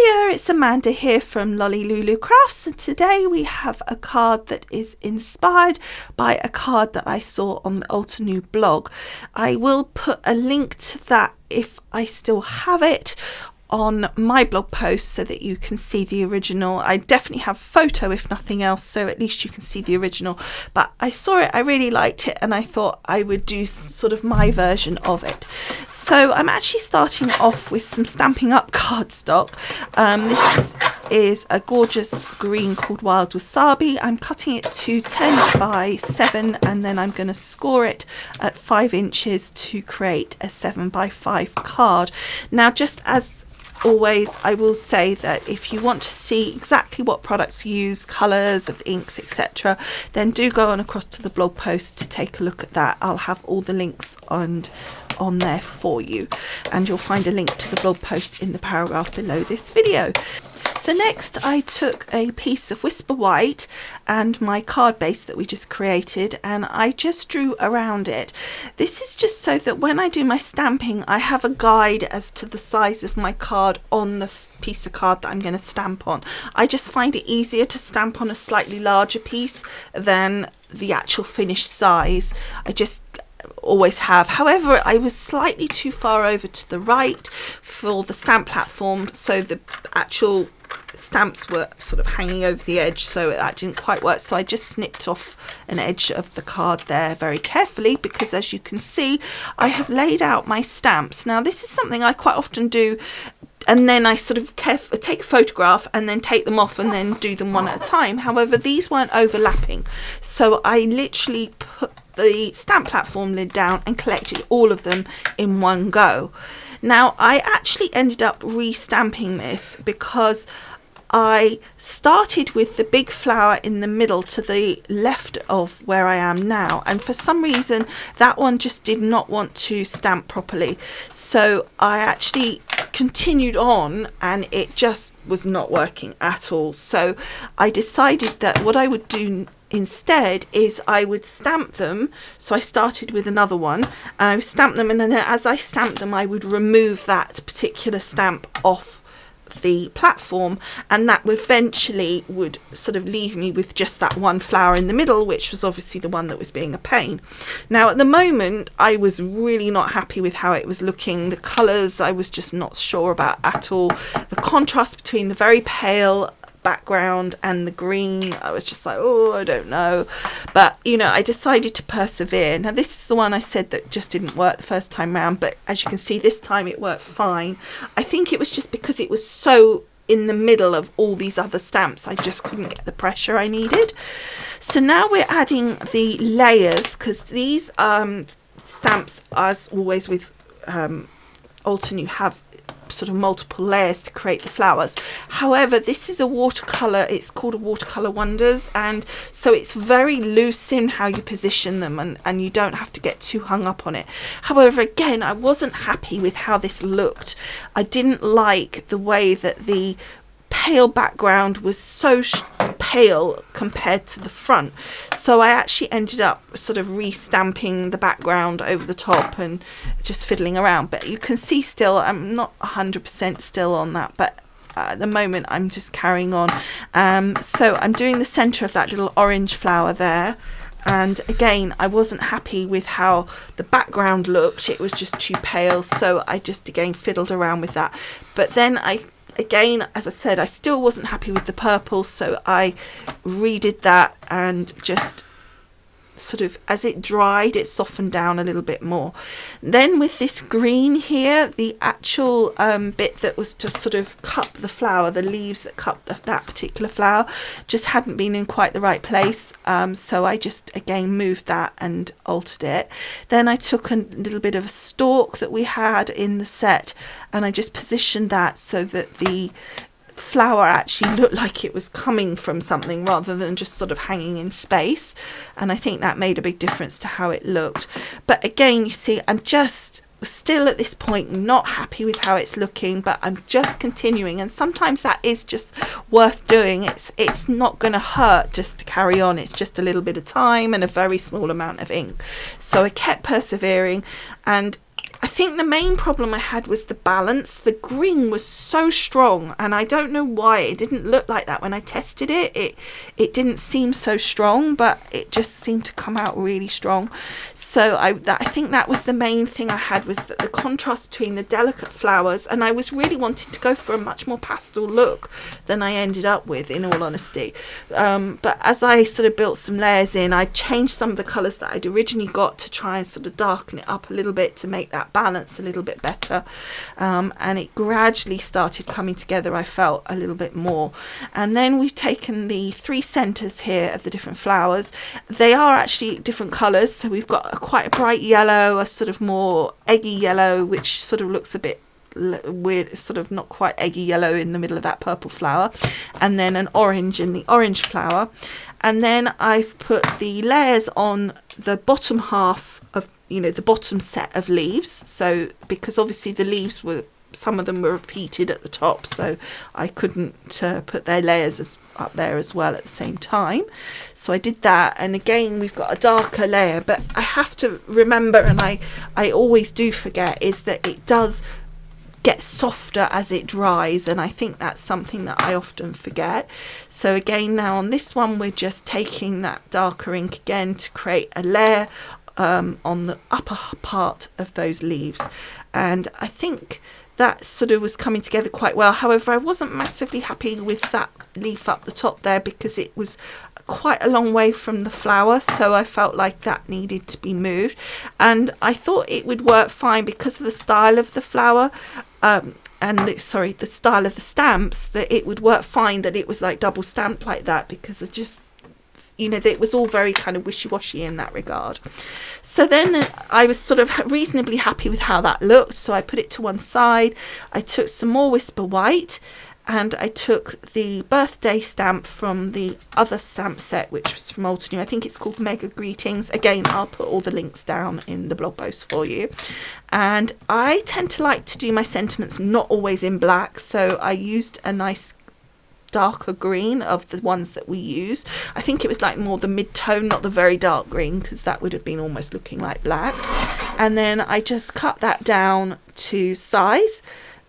Hiya, it's Amanda here from Lolli Lulu Crafts, and today we have a card that is inspired by a card that I saw on the Altenew blog. I will put a link to that if I still have it on my blog post so that you can see the original. I definitely have a photo if nothing else, so at least you can see the original, but I saw it, I really liked it, and I thought I would do sort of my version of it. So I'm actually starting off with some Stampin' Up cardstock. This is a gorgeous green called Wild Wasabi. I'm cutting it to 10 by 7 and then I'm going to score it at 5 inches to create a 7 by 5 card. Now, just as always, I will say that if you want to see exactly what products use, colours of the inks, etc., then do go on across to the blog post to take a look at that. I'll have all the links on there for you, and you'll find a link to the blog post in the paragraph below this video. So next I took a piece of Whisper White and my card base that we just created, and I just drew around it. This is just so that when I do my stamping I have a guide as to the size of my card on the piece of card that I'm going to stamp on. I just find it easier to stamp on a slightly larger piece than the actual finished size. I just always have. However, I was slightly too far over to the right for the stamp platform, so the actual stamps were sort of hanging over the edge, so that didn't quite work. So I just snipped off an edge of the card there very carefully, because as you can see I have laid out my stamps. Now this is something I quite often do, and then I sort of take a photograph and then take them off and then do them one at a time. However, these weren't overlapping, so I literally put the stamp platform lid down and collected all of them in one go. Now I actually ended up re-stamping this because I started with the big flower in the middle to the left of where I am now, and for some reason that one just did not want to stamp properly, so I actually continued on and it just was not working at all. So I decided that what I would do instead is I would stamp them. So I started with another one and I would stamp them, and then as I stamped them I would remove that particular stamp off the platform, and that eventually would sort of leave me with just that one flower in the middle, which was obviously the one that was being a pain. Now at the moment I was really not happy with how it was looking. The colours I was just not sure about at all. The contrast between the very pale background and the green, I was just like, oh, I don't know. But you know, I decided to persevere. Now this is the one I said that just didn't work the first time round, but as you can see this time it worked fine. I think it was just because it was so in the middle of all these other stamps, I just couldn't get the pressure I needed. So now we're adding the layers, because these stamps, as always with Altenew, have sort of multiple layers to create the flowers. However, this is a watercolor, it's called a Watercolor Wonders, and so it's very loose in how you position them, and you don't have to get too hung up on it. However, again, I wasn't happy with how this looked. I didn't like the way that the pale background was so pale compared to the front, so I actually ended up sort of re-stamping the background over the top and just fiddling around. But you can see still I'm not 100% still on that, but at the moment I'm just carrying on. So I'm doing the center of that little orange flower there, and again I wasn't happy with how the background looked. It was just too pale, so I just again fiddled around with that. But then again, as I said, I still wasn't happy with the purple, so I redid that and just sort of, as it dried, it softened down a little bit more. Then with this green here, the actual bit that was to sort of cup the flower, the leaves that cup that particular flower, just hadn't been in quite the right place, so I just again moved that and altered it. Then I took a little bit of a stalk that we had in the set and I just positioned that so that the flower actually looked like it was coming from something rather than just sort of hanging in space, and I think that made a big difference to how it looked. But again, you see, I'm just still at this point not happy with how it's looking, but I'm just continuing, and sometimes that is just worth doing. It's not going to hurt just to carry on. It's just a little bit of time and a very small amount of ink, so I kept persevering, and I think the main problem I had was the balance. The green was so strong, and I don't know why it didn't look like that when I tested it. It didn't seem so strong, but it just seemed to come out really strong. So I think that was the main thing I had, was that the contrast between the delicate flowers, and I was really wanting to go for a much more pastel look than I ended up with, in all honesty. But as I sort of built some layers in, I changed some of the colours that I'd originally got to try and sort of darken it up a little bit to make that balance a little bit better, and it gradually started coming together, I felt, a little bit more. And then we've taken the 3 centres here of the different flowers. They are actually different colours, so we've got quite a bright yellow, a sort of more eggy yellow, which sort of looks a bit weird, sort of not quite eggy yellow in the middle of that purple flower, and then an orange in the orange flower. And then I've put the layers on the bottom half of, the bottom set of leaves. So because obviously the leaves were, some of them were repeated at the top, so I couldn't put their layers up there as well at the same time. So I did that, and again we've got a darker layer, but I have to remember, and I always do forget, is that it does get softer as it dries, and I think that's something that I often forget. So again, now on this one, we're just taking that darker ink again to create a layer on the upper part of those leaves, and I think that sort of was coming together quite well. However, I wasn't massively happy with that leaf up the top there, because it was quite a long way from the flower, so I felt like that needed to be moved. And I thought it would work fine because of the style of the flower, the style of the stamps, that it would work fine, that it was like double stamped like that, because it just, it was all very kind of wishy-washy in that regard. So then I was sort of reasonably happy with how that looked, so I put it to one side. I took some more Whisper White, and I took the birthday stamp from the other stamp set, which was from Altenew. I think it's called Mega Greetings. Again, I'll put all the links down in the blog post for you. And I tend to like to do my sentiments not always in black, so I used a nice darker green of the ones that we use. I think it was like more the mid-tone, not the very dark green, because that would have been almost looking like black. And then I just cut that down to size,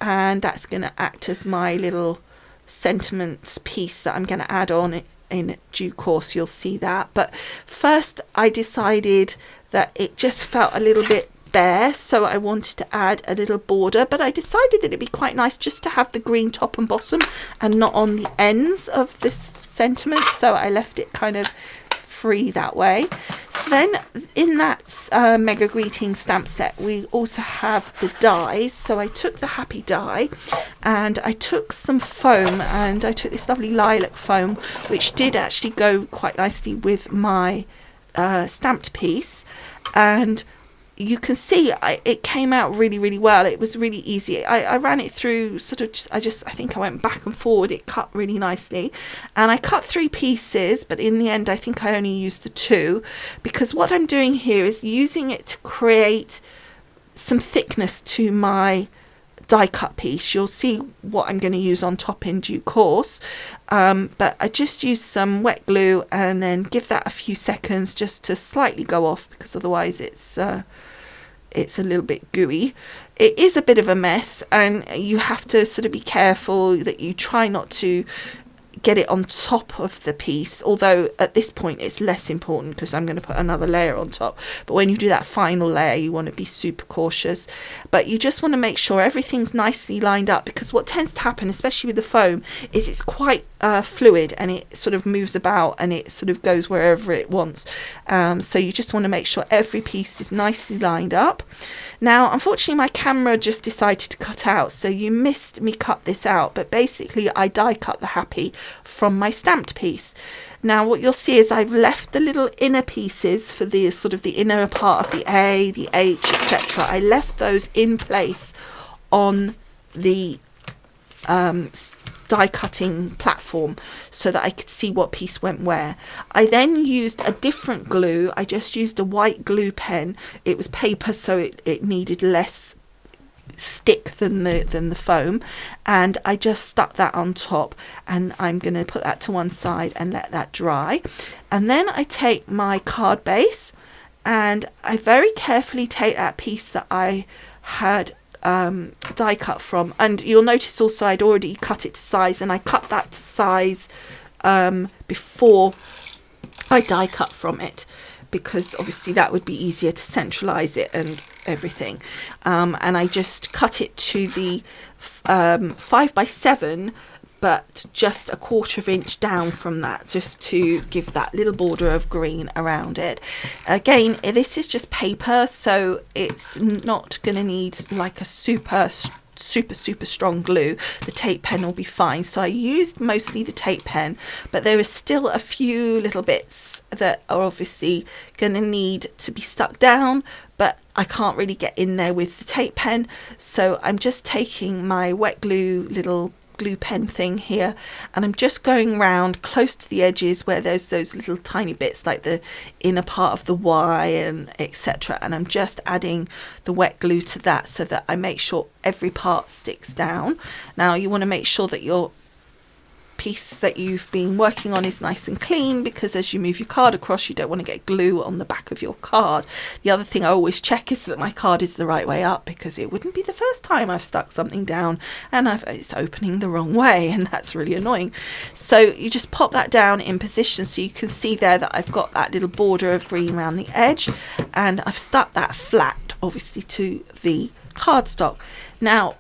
and that's going to act as my little sentiments piece that I'm going to add on in due course. You'll see that. But first I decided that it just felt a little bit bare, so I wanted to add a little border, but I decided that it'd be quite nice just to have the green top and bottom and not on the ends of this sentiment, so I left it kind of free that way. So then in that Mega Greetings stamp set, we also have the dies. So I took the happy die, and I took some foam, and I took this lovely lilac foam, which did actually go quite nicely with my stamped piece, and you can see it came out really, really well. It was really easy. I ran it through sort of, I think I went back and forward. It cut really nicely, and I cut 3 pieces, but in the end I think I only used the 2, because what I'm doing here is using it to create some thickness to my die cut piece. You'll see what I'm going to use on top in due course, but I just used some wet glue and then give that a few seconds just to slightly go off, because otherwise it's a little bit gooey. It is a bit of a mess, and you have to sort of be careful that you try not to get it on top of the piece, although at this point it's less important because I'm going to put another layer on top. But when you do that final layer, you want to be super cautious, but you just want to make sure everything's nicely lined up, because what tends to happen, especially with the foam, is it's quite fluid, and it sort of moves about and it sort of goes wherever it wants. So you just want to make sure every piece is nicely lined up. Now, unfortunately, my camera just decided to cut out, so you missed me cut this out, but basically I die cut the happy from my stamped piece. Now, what you'll see is I've left the little inner pieces for the sort of the inner part of the A, the H, etc. I left those in place on the die cutting platform so that I could see what piece went where. I then used a different glue. I just used a white glue pen. It was paper, so it needed less stick than the foam, and I just stuck that on top, and I'm going to put that to one side and let that dry. And then I take my card base, and I very carefully take that piece that I had die cut from. And you'll notice also I'd already cut it to size, and I cut that to size before I die cut from it, because obviously that would be easier to centralize it and everything. And I just cut it to the 5x7, but just a 1/4 inch down from that, just to give that little border of green around it. Again, this is just paper, so it's not going to need like a super strong glue. The tape pen will be fine. So I used mostly the tape pen, but there is still a few little bits that are obviously going to need to be stuck down, but I can't really get in there with the tape pen. So I'm just taking my wet glue little glue pen thing here, and I'm just going round close to the edges where there's those little tiny bits like the inner part of the Y and etc., and I'm just adding the wet glue to that so that I make sure every part sticks down. Now you want to make sure that your piece that you've been working on is nice and clean, because as you move your card across, you don't want to get glue on the back of your card. The other thing I always check is that my card is the right way up, because it wouldn't be the first time I've stuck something down and it's opening the wrong way, and that's really annoying. So you just pop that down in position, so you can see there that I've got that little border of green around the edge, and I've stuck that flat obviously to the cardstock. Now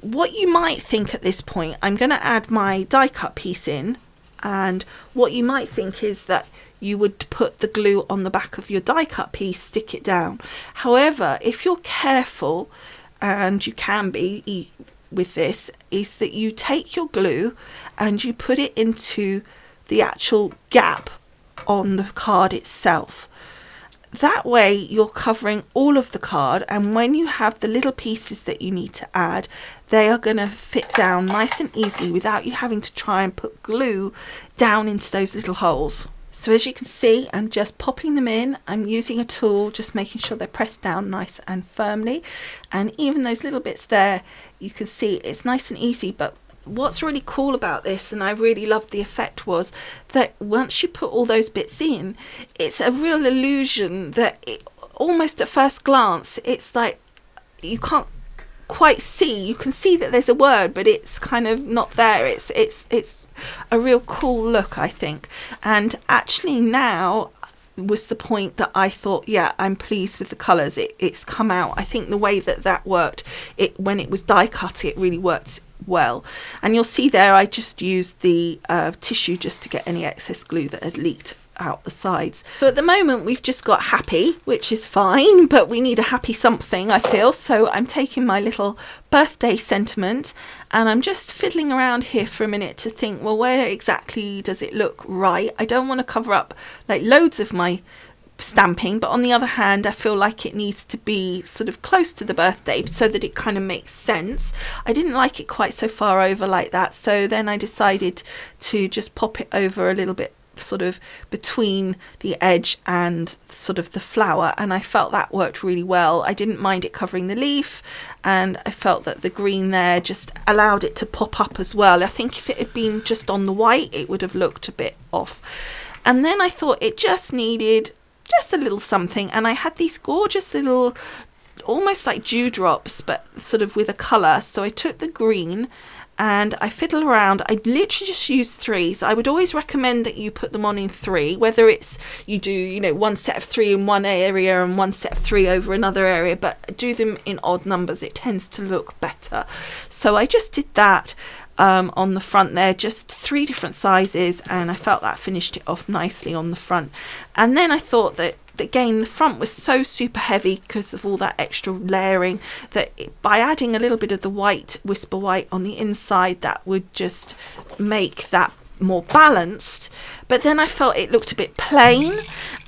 what you might think at this point, I'm going to add my die cut piece in, and what you might think is that you would put the glue on the back of your die cut piece, stick it down. However, if you're careful, and you can be with this, is that you take your glue and you put it into the actual gap on the card itself. That way you're covering all of the card, and when you have the little pieces that you need to add, they are going to fit down nice and easily without you having to try and put glue down into those little holes. So as you can see, I'm just popping them in. I'm using a tool, just making sure they're pressed down nice and firmly, and even those little bits there, you can see it's nice and easy. But what's really cool about this, and I really loved the effect, was that once you put all those bits in, it's a real illusion that almost at first glance, it's like you can't quite see. You can see that there's a word, but it's kind of not there. It's a real cool look, I think. And actually now was the point that I thought, yeah, I'm pleased with the colours. It's come out. I think the way that worked, when it was die cut, it really worked well. And you'll see there I just used the tissue just to get any excess glue that had leaked out the sides. So at the moment we've just got happy, which is fine, but we need a happy something, I feel. So I'm taking my little birthday sentiment and I'm just fiddling around here for a minute to think, well, where exactly does it look right? I don't want to cover up like loads of my stamping, but on the other hand I feel like it needs to be sort of close to the birthday so that it kind of makes sense. I didn't like it quite so far over like that, so then I decided to just pop it over a little bit sort of between the edge and sort of the flower, and I felt that worked really well. I didn't mind it covering the leaf, and I felt that the green there just allowed it to pop up as well. I think if it had been just on the white it would have looked a bit off. And then I thought it just needed just a little something, and I had these gorgeous little almost like dewdrops but sort of with a colour. So I took the green and I fiddle around. I literally just use threes. I would always recommend that you put them on in three, whether it's you do, you know, one set of three in one area and one set of three over another area, but do them in odd numbers. It tends to look better. So I just did that on the front there, just 3 different sizes, and I felt that finished it off nicely on the front. And then I thought that again the front was so super heavy because of all that extra layering, that by adding a little bit of the white, whisper white on the inside, that would just make that more balanced. But then I felt it looked a bit plain,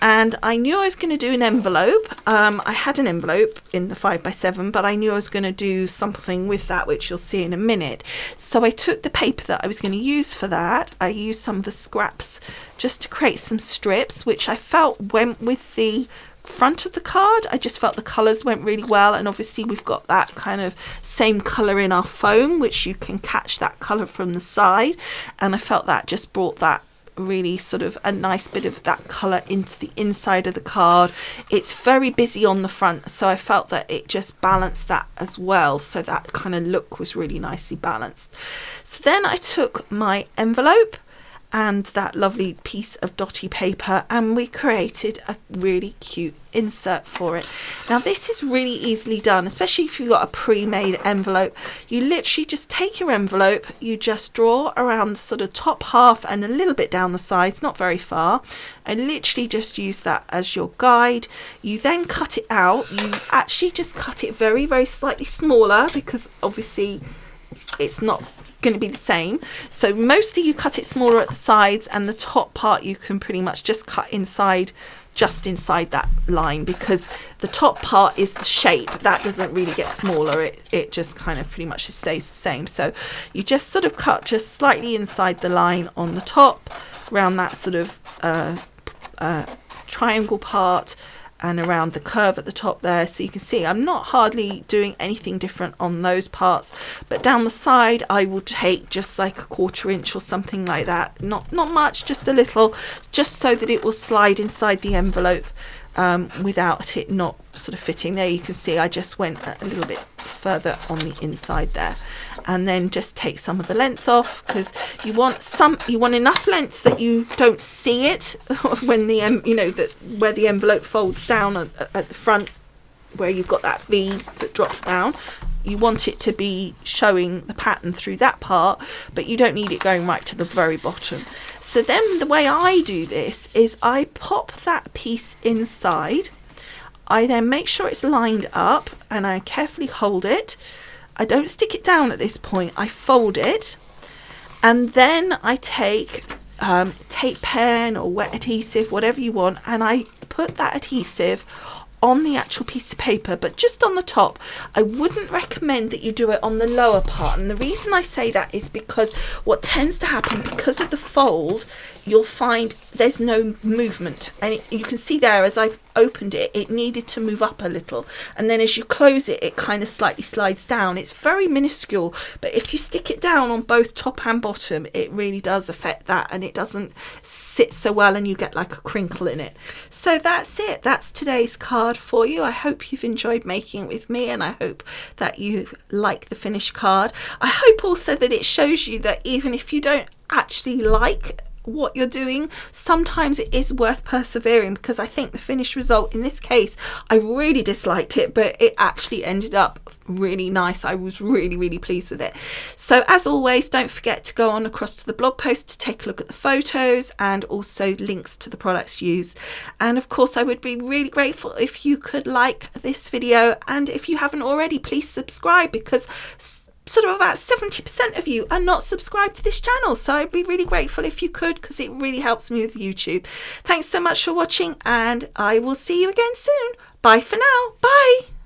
and I knew I was going to do an envelope. I had an envelope in the 5x7, but I knew I was going to do something with that, which you'll see in a minute. So I took the paper that I was going to use for that. I used some of the scraps just to create some strips, which I felt went with the front of the card. I just felt the colours went really well, and obviously we've got that kind of same colour in our foam, which you can catch that colour from the side, and I felt that just brought that really sort of a nice bit of that colour into the inside of the card. It's very busy on the front, so I felt that it just balanced that as well, so that kind of look was really nicely balanced. So then I took my envelope and that lovely piece of dotty paper, and we created a really cute insert for it. Now this is really easily done, especially if you've got a pre-made envelope. You literally just take your envelope, you just draw around the sort of top half and a little bit down the sides, not very far, and literally just use that as your guide. You then cut it out. You actually just cut it very, very slightly smaller, because obviously it's not going to be the same. So mostly you cut it smaller at the sides, and the top part you can pretty much just cut inside, just inside that line, because the top part is the shape that doesn't really get smaller. It just kind of pretty much stays the same. So you just sort of cut just slightly inside the line on the top, around that sort of triangle part, and around the curve at the top there. So you can see I'm not hardly doing anything different on those parts, but down the side I will take just like a 1/4 inch or something like that, not much, just a little, just so that it will slide inside the envelope without it not sort of fitting. There you can see I just went a little bit further on the inside there, and then just take some of the length off, because you want enough length that you don't see it when the where the envelope folds down at the front, where you've got that V that drops down. You want it to be showing the pattern through that part, but you don't need it going right to the very bottom. So then the way I do this is I pop that piece inside. I then make sure it's lined up, and I carefully hold it. I don't stick it down at this point. I fold it, and then I take tape pen or wet adhesive, whatever you want, and I put that adhesive on the actual piece of paper, but just on the top. I wouldn't recommend that you do it on the lower part, and the reason I say that is because what tends to happen, because of the fold, you'll find there's no movement, and you can see there as I've opened it, it needed to move up a little, and then as you close it, it kind of slightly slides down. It's very minuscule, but if you stick it down on both top and bottom, it really does affect that, and it doesn't sit so well, and you get like a crinkle in it. So that's it. That's today's card for you. I hope you've enjoyed making it with me, and I hope that you like the finished card. I hope also that it shows you that even if you don't actually like what you're doing, sometimes it is worth persevering, because I think the finished result in this case, I really disliked it, but it actually ended up really nice. I was really pleased with it. So as always, don't forget to go on across to the blog post to take a look at the photos, and also links to the products used. And of course, I would be really grateful if you could like this video, and if you haven't already, please subscribe, because sort of about 70% of you are not subscribed to this channel, so I'd be really grateful if you could, because it really helps me with YouTube. Thanks so much for watching, and I will see you again soon. Bye for now. Bye.